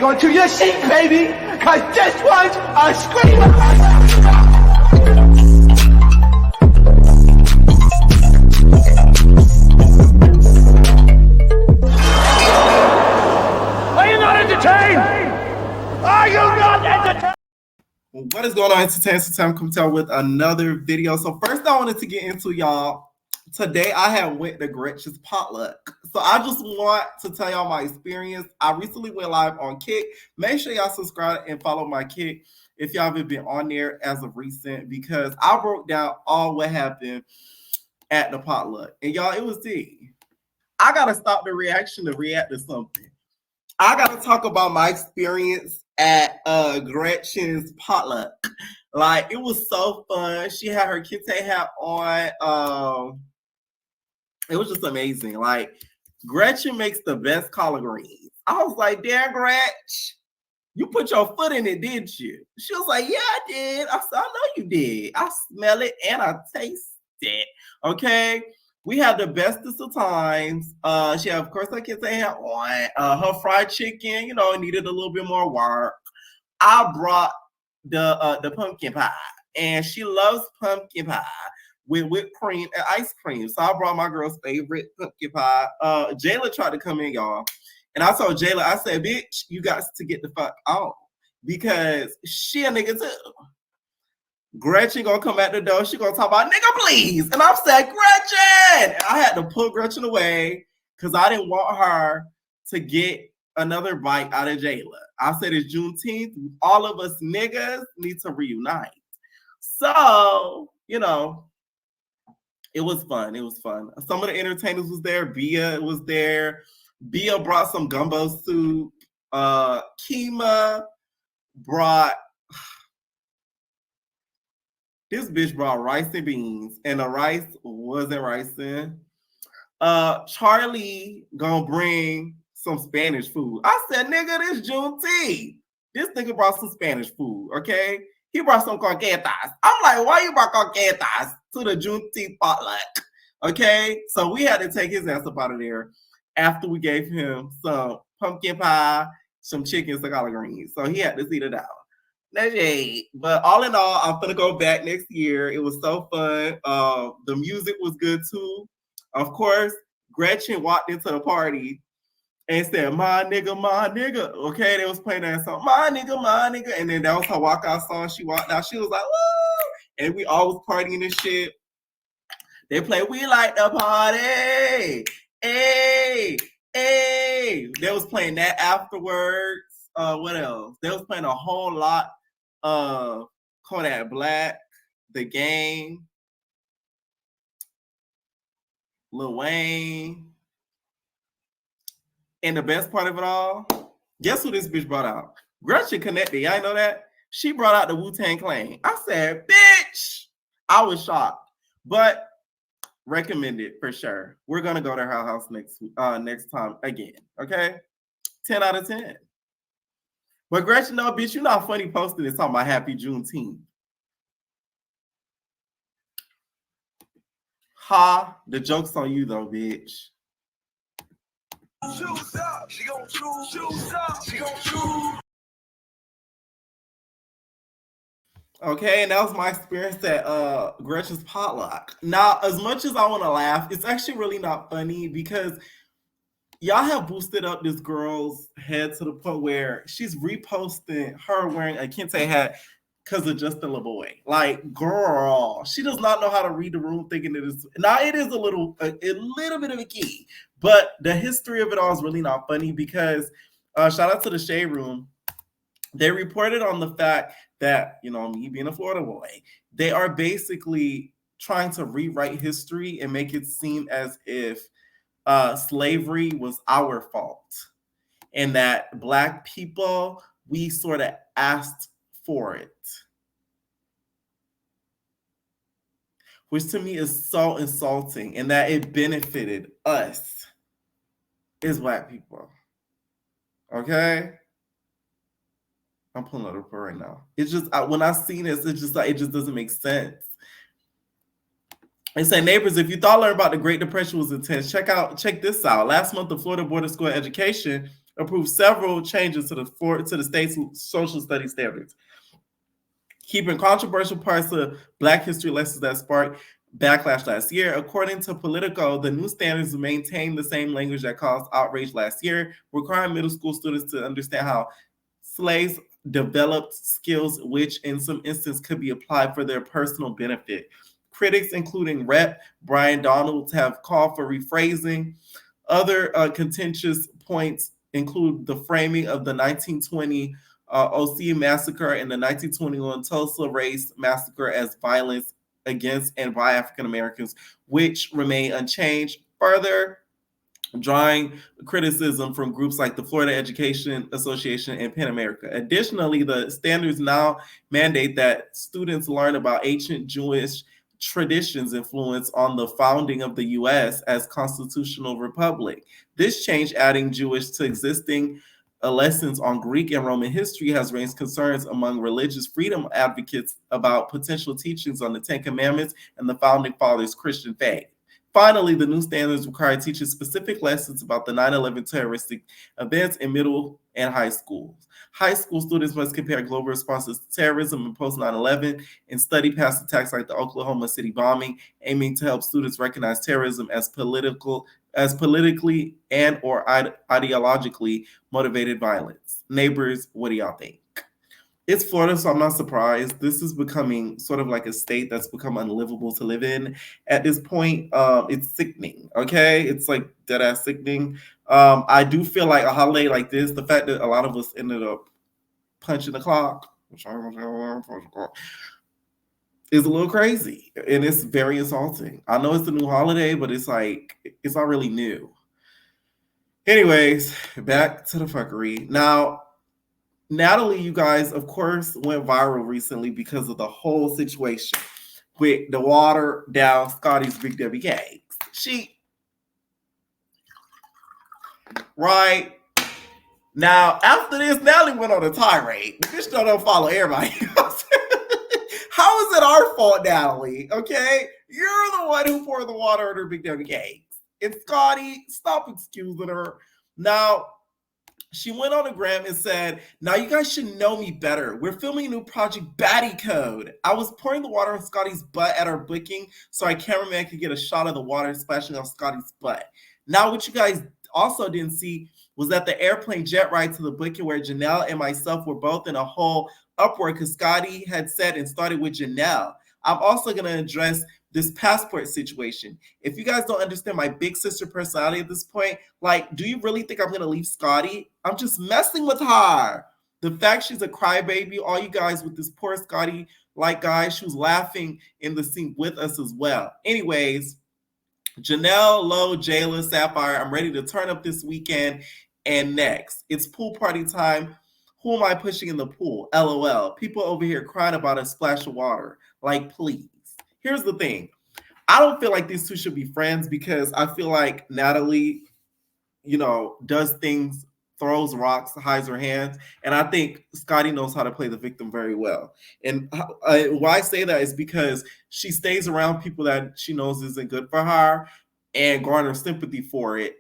onto your seat, baby, because this one's a screamer. Are you not entertained? Are you not entertained? What is going on, Entertainment Time? Come tell with another video. So first I wanted to get into y'all. Today I had went to Gretchen's Potluck. So I just want to tell y'all my experience. I recently went live on Kick. Make sure y'all subscribe and follow my Kick if y'all haven't been on there as of recent, because I broke down all what happened at the potluck. And y'all, it was tea. I gotta stop the reaction to react to something. I gotta talk about my experience at Gretchen's Potluck. Like, it was so fun. She had her kente hat on. It was just amazing. Like, Gretchen makes the best collard greens. I was like, damn, Gretch, you put your foot in it, didn't you? She was like, yeah, I did. I said, I know you did. I smell it and I taste it. Okay. We had the bestest of times. She had, of course, her kente hat on. Her fried chicken, you know, needed a little bit more work. I brought the pumpkin pie, and she loves pumpkin pie with whipped cream and ice cream. So I brought my girl's favorite pumpkin pie. Jela tried to come in, y'all. And I told Jela, I said, bitch, you got to get the fuck out, because she a nigga too. Gretchen gonna come at the door. She gonna talk about, nigga, please. And I'm saying, Gretchen! And I had to pull Gretchen away because I didn't want her to get another bite out of Jela. I said, it's Juneteenth. All of us niggas need to reunite. So, you know, it was fun. It was fun. Some of the entertainers was there. Bia was there. Bia brought some gumbo soup. Kima brought... This bitch brought rice and beans, and the rice wasn't ricing. Charlie gonna bring some Spanish food. I said, nigga, this Juneteenth. This nigga brought some Spanish food, okay? He brought some croquetas. I'm like, why you brought croquetas to the Juneteenth potluck? Okay? So we had to take his ass up out of there after we gave him some pumpkin pie, some chicken, some collard greens. So he had to sit it out. But all in all, I'm gonna go back next year. It was so fun. The music was good too. Of course, Gretchen walked into the party and said, my nigga. Okay, they was playing that song, my nigga. And then that was her walkout song. She walked out. She was like, woo! And we all was partying and shit. They played We Like the Party. Hey. They was playing that afterwards. What else? They was playing a whole lot of Kodak Black, The Game, Lil Wayne. And the best part of it all, guess who this bitch brought out? Gretchen connected. Y'all know that? She brought out the Wu-Tang Clan. I said, bitch. I was shocked. But recommend it for sure. We're gonna go to her house next time again. Okay? 10 out of 10. But Gretchen, no, bitch, you're not funny posting this talking about Happy Juneteenth. Ha, the joke's on you though, bitch. Shoes up, she gon' shoes up, she gon' shoes. Okay, and that was my experience at Gretchen's Potluck. Now, as much as I want to laugh, it's actually really not funny because y'all have boosted up this girl's head to the point where she's reposting her wearing a kente hat because of Justin LaBoy. Like, girl, she does not know how to read the room thinking it is. Now, it is a little bit of a key, but the history of it all is really not funny because shout out to the Shade Room. They reported on the fact that, you know, me being a Florida boy, they are basically trying to rewrite history and make it seem as if slavery was our fault and that Black people, we sort of asked for it, which to me is so insulting, and that it benefited us as Black people. Okay, I'm pulling it up right now. It's just when I see this, it's just like it just doesn't make sense. They say, neighbors, if you thought learning about the Great Depression was intense, check this out. Last month, the Florida Board of School Education approved several changes to the state's social studies standards, keeping controversial parts of Black history lessons that sparked backlash last year. According to Politico, the new standards maintain the same language that caused outrage last year, requiring middle school students to understand how slaves developed skills which in some instances could be applied for their personal benefit. Critics, including Rep. Brian Donalds, have called for rephrasing. Other contentious points include the framing of the 1920 OC massacre and the 1921 Tulsa race massacre as violence against and by African Americans, which remain unchanged. Further, drawing criticism from groups like the Florida Education Association and PEN America. Additionally, the standards now mandate that students learn about ancient Jewish traditions influence on the founding of the U.S. as constitutional republic. This change, adding Jewish to existing lessons on Greek and Roman history, has raised concerns among religious freedom advocates about potential teachings on the Ten Commandments and the Founding Fathers' Christian faith. Finally, the new standards require teaching specific lessons about the 9/11 terroristic events in middle and high schools. High school students must compare global responses to terrorism and post 9/11 and study past attacks like the Oklahoma City bombing, aiming to help students recognize terrorism as politically and or ideologically motivated violence. Neighbors, what do y'all think? It's Florida, so I'm not surprised. This is becoming sort of like a state that's become unlivable to live in at this point. It's sickening, okay? It's like dead ass sickening. I do feel like a holiday like this, the fact that a lot of us ended up punching the clock, is a little crazy, and it's very insulting. I know it's a new holiday, but it's like, it's not really new. Anyways, back to the fuckery. Now, Natalie, you guys, of course, went viral recently because of the whole situation with the water down Scotty's Big Debbie cakes. Right now, after this, Natalie went on a tirade. This show don't follow everybody. How is it our fault, Natalie? Okay, you're the one who poured the water on her Big Debbie cakes. And Scotty, stop excusing her. Now, she went on the gram and said, now you guys should know me better. We're filming a new project, Baddie Code. I was pouring the water on Scotty's butt at our booking so our cameraman could get a shot of the water splashing on Scotty's butt. Now, what you guys also didn't see was that the airplane jet ride to the booking where Janelle and myself were both in a whole uproar because Scotty had said and started with Janelle. I'm also going to address this passport situation. If you guys don't understand my big sister personality at this point, like, do you really think I'm going to leave Scotty? I'm just messing with her. The fact she's a crybaby, all you guys with this poor Scotty, like, guys, she was laughing in the scene with us as well. Anyways, Janelle, Lo, Jela, Sapphire, I'm ready to turn up this weekend. And next, it's pool party time. Who am I pushing in the pool? LOL. People over here crying about a splash of water. Like, please. Here's the thing. I don't feel like these two should be friends because I feel like Natalie, does things, throws rocks, hides her hands. And I think Scotty knows how to play the victim very well. And why I say that is because she stays around people that she knows isn't good for her and garners sympathy for it.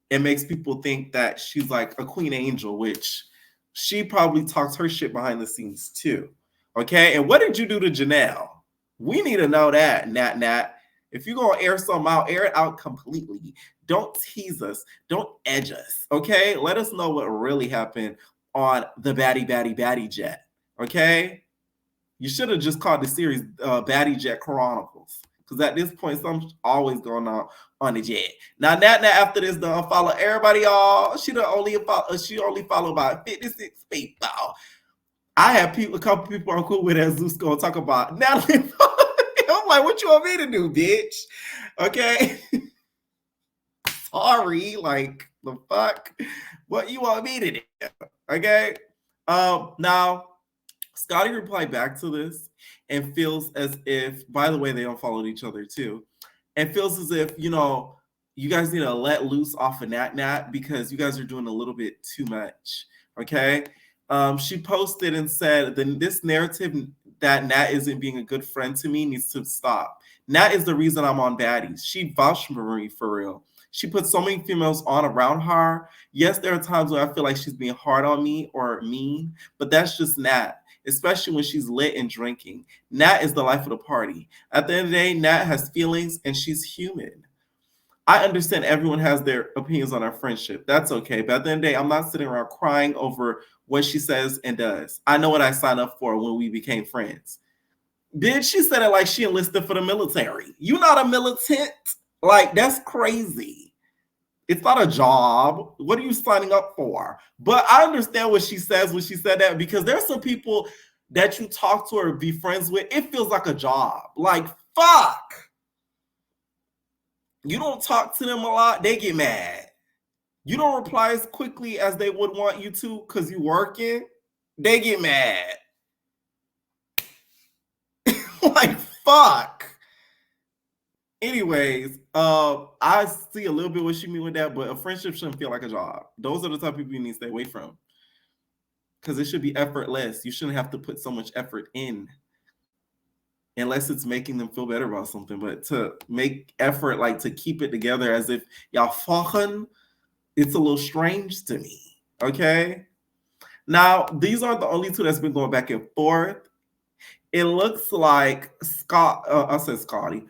It makes people think that she's like a queen angel, which she probably talks her shit behind the scenes too. Okay? And what did you do to Janelle? We need to know that, Nat. If you're going to air something out, air it out completely. Don't tease us. Don't edge us. Okay? Let us know what really happened on the Baddie Jet. Okay? You should have just called the series Baddie Jet Chronicles. Because at this point, something's always going on the jet. Now, Nat, after this, don't follow everybody, y'all. She only followed about 56 people. I have a couple people I'm cool with as Zeus going to talk about Natalie. I'm like, what you want me to do, bitch? Okay. Sorry, like, the fuck? What you want me to do? Okay. Now, Scotty replied back to this and feels as if, by the way, they unfollowed each other too, and feels as if, you guys need to let loose off of Nat because you guys are doing a little bit too much. Okay. She posted and said, this narrative that Nat isn't being a good friend to me needs to stop. Nat is the reason I'm on Baddies. She vouched for me for real. She puts so many females on around her. Yes, there are times where I feel like she's being hard on me or mean, but that's just Nat, especially when she's lit and drinking. Nat is the life of the party. At the end of the day, Nat has feelings and she's human. I understand everyone has their opinions on our friendship. That's okay. But at the end of the day, I'm not sitting around crying over what she says and does. I know what I signed up for when we became friends. Bitch, she said it like she enlisted for the military. You not a militant? Like, that's crazy. It's not a job. What are you signing up for? But I understand what she says when she said that, because there's some people that you talk to or be friends with, it feels like a job. Like, fuck. You don't talk to them a lot, they get mad. You don't reply as quickly as they would want you to because you're working, they get mad. Like, fuck. Anyways, I see a little bit what she mean with that, but a friendship shouldn't feel like a job. Those are the type of people you need to stay away from, because it should be effortless. You shouldn't have to put so much effort in unless it's making them feel better about something. But to make effort, like to keep it together as if y'all fucking, it's a little strange to me. Okay. Now, these aren't the only two that's been going back and forth. It looks like I said Scotty.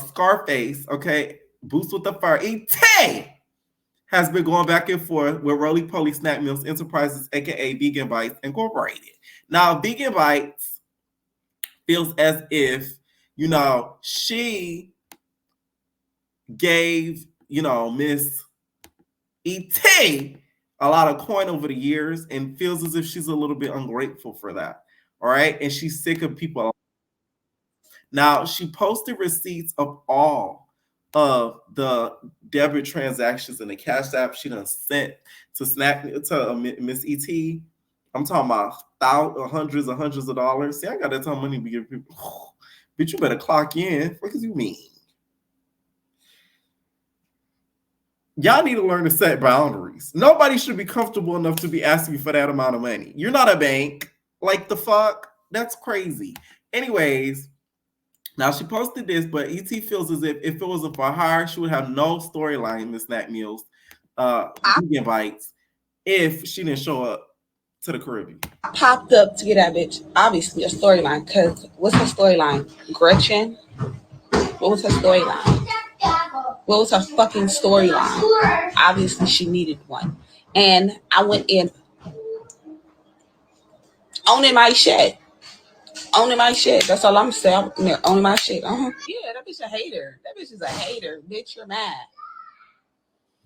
Scarface, okay, Boost with the Fire. E.T. has been going back and forth with Roly Poly Snack Meals Enterprises, aka Vegan Bites Incorporated. Now, Vegan Bites feels as if, she gave, Miss E.T. a lot of coin over the years and feels as if she's a little bit ungrateful for that. All right. And she's sick of people. Now, she posted receipts of all of the debit transactions and the cash app she done sent to Miss ET. I'm talking about hundreds and hundreds of dollars. See, I got that time money to give people. Bitch, you better clock in. What does you mean? Y'all need to learn to set boundaries. Nobody should be comfortable enough to be asking you for that amount of money. You're not a bank. Like, the fuck? That's crazy. Anyways, now she posted this, but ET feels as if it wasn't for her, she would have no storyline in the Snack Meals Vegan Bites if she didn't show up to the Caribbean. I popped up to get that bitch. Obviously, a storyline. Because what's her storyline? Gretchen? What was her storyline? What was her fucking storyline? Obviously, she needed one. And I went in owning my shit. Owning my shit. That's all I'm saying. Owning my shit. Yeah, that bitch a hater. That bitch is a hater. Bitch, you're mad.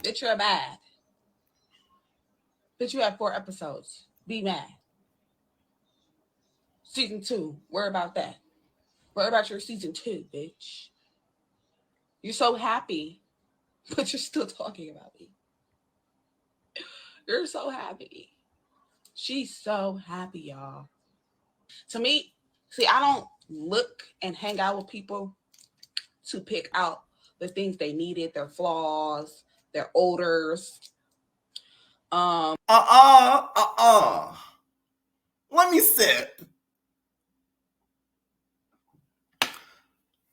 Bitch, you're mad. Bitch, you have 4 episodes. Be mad. Season 2. Worry about that. Worry about your season 2, bitch. You're so happy, but you're still talking about me. You're so happy. She's so happy, y'all. To me, see, I don't look and hang out with people to pick out the things they needed, their flaws, their odors. Let me sip.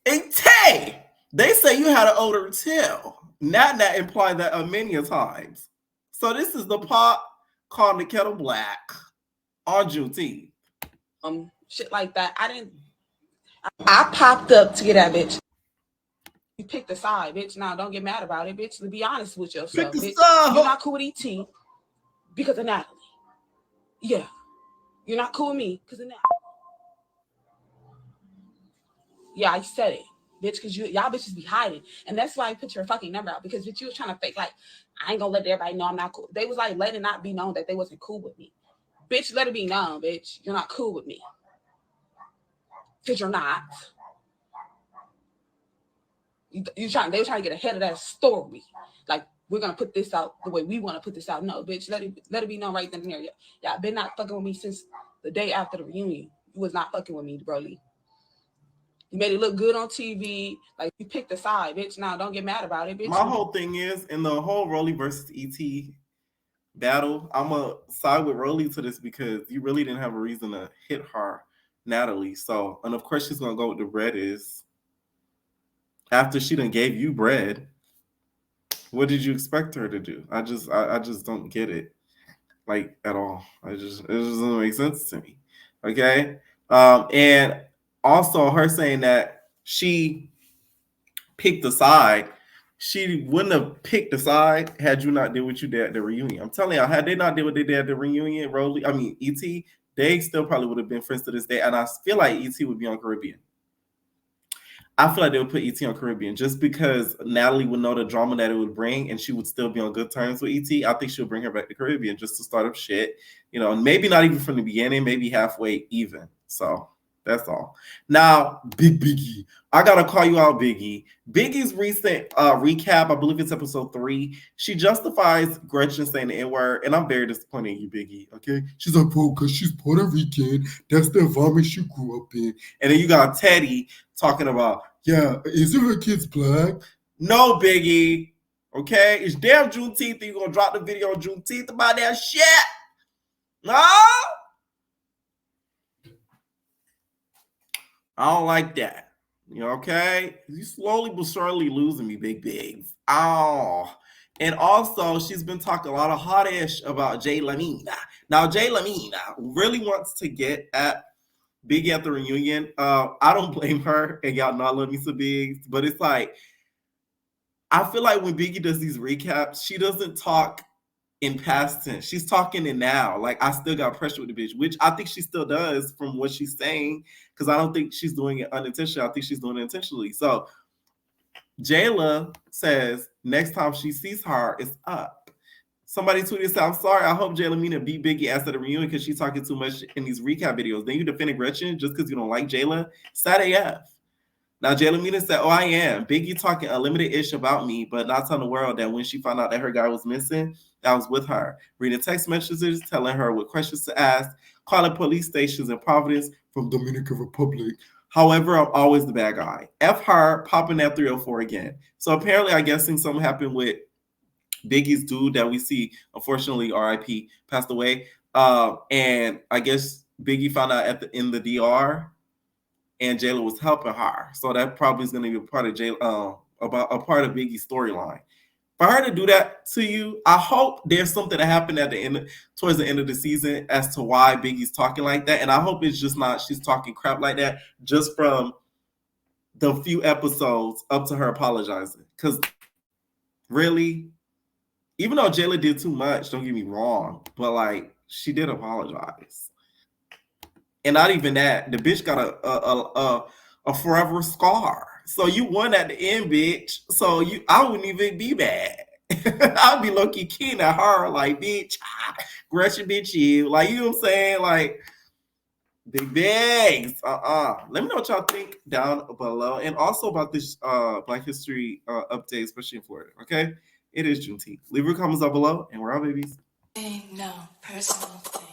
Hey, Tay, they say you had an odor too. Nat implied that many a times. So this is the pot called the kettle black on Juneteenth. Shit like that. I popped up to get that bitch. You picked a side, bitch. Now don't get mad about it, bitch. To be honest with yourself, bitch. You're not cool with ET because of Natalie. Yeah. You're not cool with me because of Natalie. Yeah, I said it, bitch, because y'all bitches be hiding. And that's why I put your fucking number out, because bitch, you was trying to fake like, I ain't gonna let everybody know I'm not cool. They was like, let it not be known that they wasn't cool with me. Bitch, let it be known, bitch. You're not cool with me. Because you're not. They were trying to get ahead of that story. Like, we're gonna put this out the way we want to put this out. No, bitch, let it be known right then and there. Y'all been not fucking with me since the day after the reunion. You was not fucking with me, Broly. You made it look good on TV. Like, you picked a side, bitch. Now don't get mad about it, bitch. My whole thing is, in the whole Rolly versus ET battle, I'm gonna side with Rolly to this because you really didn't have a reason to hit her, Natalie. So, and of course she's gonna go with the bread is after she done gave you bread. What did you expect her to do? I just don't get it, like, at all. It just doesn't make sense to me. Okay, and also her saying that she picked a side. She wouldn't have picked a side had you not did what you did at the reunion. I'm telling y'all, had they not did what they did at the reunion, ET, they still probably would have been friends to this day. And I feel like ET would be on Caribbean. I feel like they would put ET on Caribbean just because Natalie would know the drama that it would bring, and she would still be on good terms with ET. I think she'll bring her back to Caribbean just to start up shit. Maybe not even from the beginning, maybe halfway even. So that's all. Now, Biggie. I gotta call you out, Biggie. Biggie's recent recap, I believe it's episode 3. She justifies Gretchen saying the N-word, and I'm very disappointed in you, Biggie. Okay, she's like, bro, because she's Puerto Rican. That's the environment she grew up in. And then you got Teddy talking about, yeah, isn't her kids black? No, Biggie. Okay, it's damn Juneteenth. You gonna drop the video on Juneteenth about that shit? No. I don't like that. Okay? You slowly but surely losing me, Big Bigs. Oh. And also, she's been talking a lot of hot-ish about Jela. Now, Jela really wants to get at Biggie at the reunion. I don't blame her, and y'all not love me some Bigs, but it's like, I feel like when Biggie does these recaps, she doesn't talk in past tense. She's talking in now. Like, I still got pressure with the bitch, which I think she still does from what she's saying, because I don't think she's doing it unintentionally. I think she's doing it intentionally. So Jela says next time she sees her, it's up. Somebody tweeted, said, I'm sorry, I hope Jela beat Biggie ass at the reunion because she's talking too much in these recap videos. Then you defended Gretchen just because you don't like Jela? Sad AF. Now, Jela said, oh, I am. Biggie talking unlimited-ish about me, but not telling the world that when she found out that her guy was missing, I was with her. Reading text messages, telling her what questions to ask, calling police stations in Providence from Dominican Republic. However, I'm always the bad guy. F her, popping that 304 again. So apparently, I guess something happened with Biggie's dude that we see, unfortunately, RIP, passed away. And I guess Biggie found out in the DR, and Jela was helping her. So that probably is going to be a part of part of Biggie's storyline. For her to do that to you, I hope there's something that happened towards the end of the season as to why Biggie's talking like that. And I hope it's just not she's talking crap like that just from the few episodes up to her apologizing. Because really, even though Jela did too much, don't get me wrong, but like, she did apologize. And not even that, the bitch got a forever scar. So you won at the end, bitch. So I wouldn't even be mad. I'd be low-key keen at her, like, bitch, Gretchen, bitch, you. Like, you know what I'm saying? Like, Big Bigs. Let me know what y'all think down below. And also about this Black History update, especially in Florida, okay? It is Juneteenth. Leave your comments down below, and we're out, babies. No personal thing.